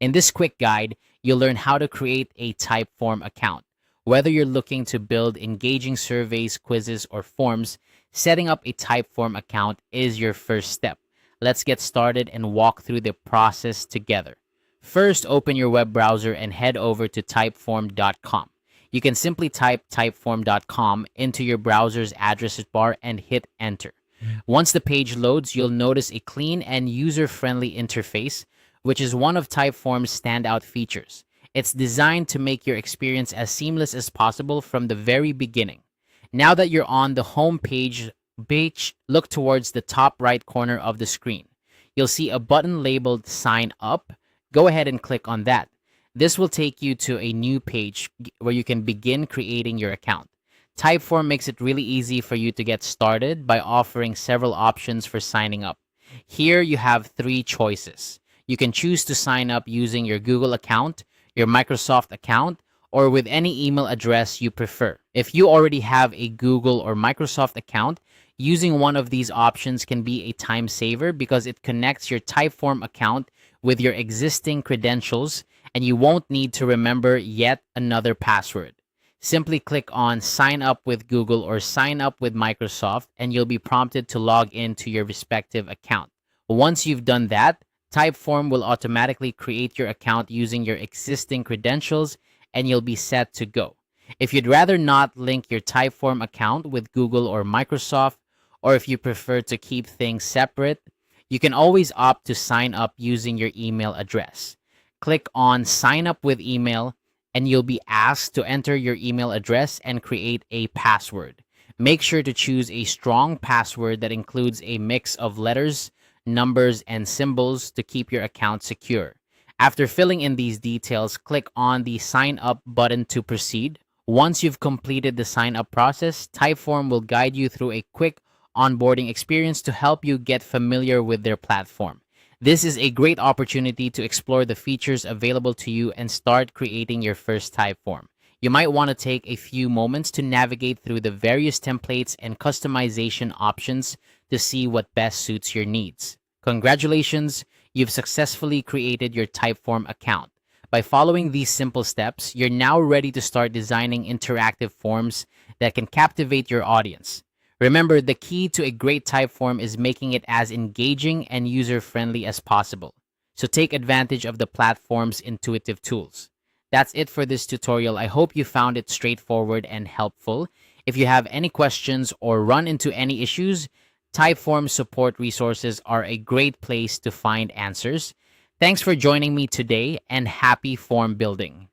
In this quick guide, you'll learn how to create a Typeform account. Whether you're looking to build engaging surveys, quizzes, or forms, setting up a Typeform account is your first step. Let's get started and walk through the process together. First, open your web browser and head over to typeform.com. You can simply type typeform.com into your browser's address bar and hit enter. Once the page loads, you'll notice a clean and user-friendly interface, which is one of Typeform's standout features. It's designed to make your experience as seamless as possible from the very beginning. Now that you're on the home page, look towards the top right corner of the screen. You'll see a button labeled Sign Up. Go ahead and click on that. This will take you to a new page where you can begin creating your account. Typeform makes it really easy for you to get started by offering several options for signing up. Here you have three choices. You can choose to sign up using your Google account, your Microsoft account, or with any email address you prefer. If you already have a Google or Microsoft account, using one of these options can be a time saver because it connects your Typeform account with your existing credentials and you won't need to remember yet another password. Simply click on Sign Up with Google or Sign Up with Microsoft and you'll be prompted to log into your respective account. Once you've done that, Typeform will automatically create your account using your existing credentials and you'll be set to go. If you'd rather not link your Typeform account with Google or Microsoft, or if you prefer to keep things separate, you can always opt to sign up using your email address. Click on Sign Up with Email and you'll be asked to enter your email address and create a password. Make sure to choose a strong password that includes a mix of letters, numbers, and symbols to keep your account secure. After filling in these details, click on the Sign Up button to proceed. Once you've completed the sign up process, Typeform will guide you through a quick onboarding experience to help you get familiar with their platform. This is a great opportunity to explore the features available to you and start creating your first Typeform. You might want to take a few moments to navigate through the various templates and customization options to see what best suits your needs. Congratulations, you've successfully created your Typeform account. By following these simple steps, you're now ready to start designing interactive forms that can captivate your audience. Remember, the key to a great Typeform is making it as engaging and user-friendly as possible. So take advantage of the platform's intuitive tools. That's it for this tutorial. I hope you found it straightforward and helpful. If you have any questions or run into any issues, Typeform support resources are a great place to find answers. Thanks for joining me today and happy form building.